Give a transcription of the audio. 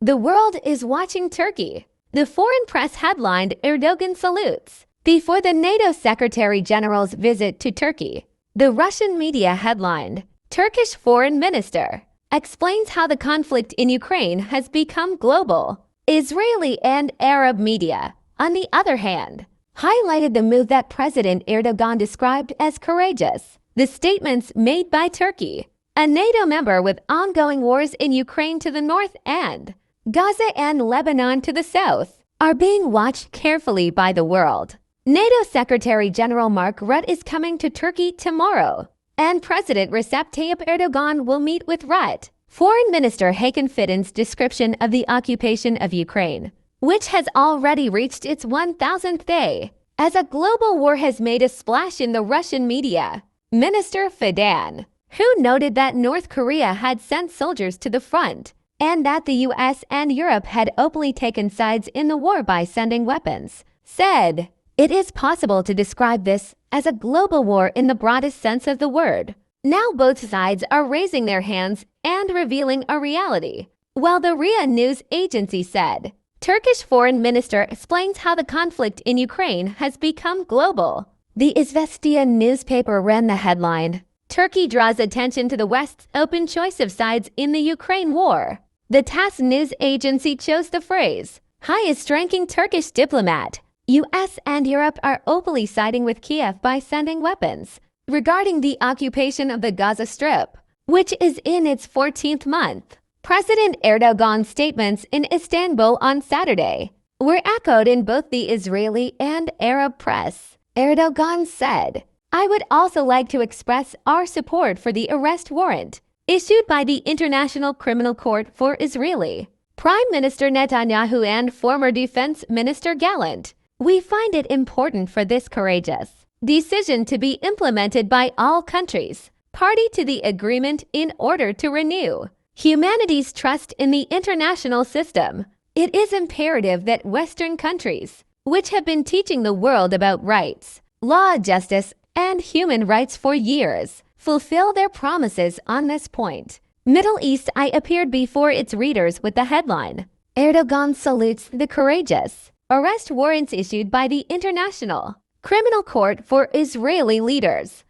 The world is watching Turkey. The foreign press headlined Erdogan salutes before the NATO Secretary General's visit to Turkey. The Russian media headlined, Turkish Foreign Minister explains how the conflict in Ukraine has become global. Israeli and Arab media, on the other hand, highlighted the move that President Erdogan described as courageous. The statements made by Turkey, a NATO member with ongoing wars in Ukraine to the north and Gaza and Lebanon to the south, are being watched carefully by the world. NATO Secretary General Mark Rutte is coming to Turkey tomorrow, and President Recep Tayyip Erdoğan will meet with Rutte. Foreign Minister Hakan Fidan's description of the occupation of Ukraine, which has already reached its 1,000th day, as a global war has made a splash in the Russian media. Minister Fidan, who noted that North Korea had sent soldiers to the front, and that the US and Europe had openly taken sides in the war by sending weapons, said, "It is possible to describe this as a global war in the broadest sense of the word." Now both sides are raising their hands and revealing a reality. While the RIA news agency said, Turkish Foreign Minister explains how the conflict in Ukraine has become global. The Izvestia newspaper ran the headline, Turkey draws attention to the West's open choice of sides in the Ukraine war. The TASS news agency chose the phrase, highest-ranking Turkish diplomat. US and Europe are openly siding with Kiev by sending weapons regarding the occupation of the Gaza Strip, which is in its 14th month. President Erdogan's statements in Istanbul on Saturday were echoed in both the Israeli and Arab press. Erdogan said, "I would also like to express our support for the arrest warrant issued by the International Criminal Court for Israeli Prime Minister Netanyahu and former Defense Minister Gallant. We find it important for this courageous decision to be implemented by all countries party to the agreement in order to renew humanity's trust in the international system. It is imperative that Western countries, which have been teaching the world about rights, law, justice, and human rights for years, fulfill their promises on this point." Middle East Eye appeared before its readers with the headline, Erdogan salutes the courageous arrest warrants issued by the International Criminal Court for Israeli leaders.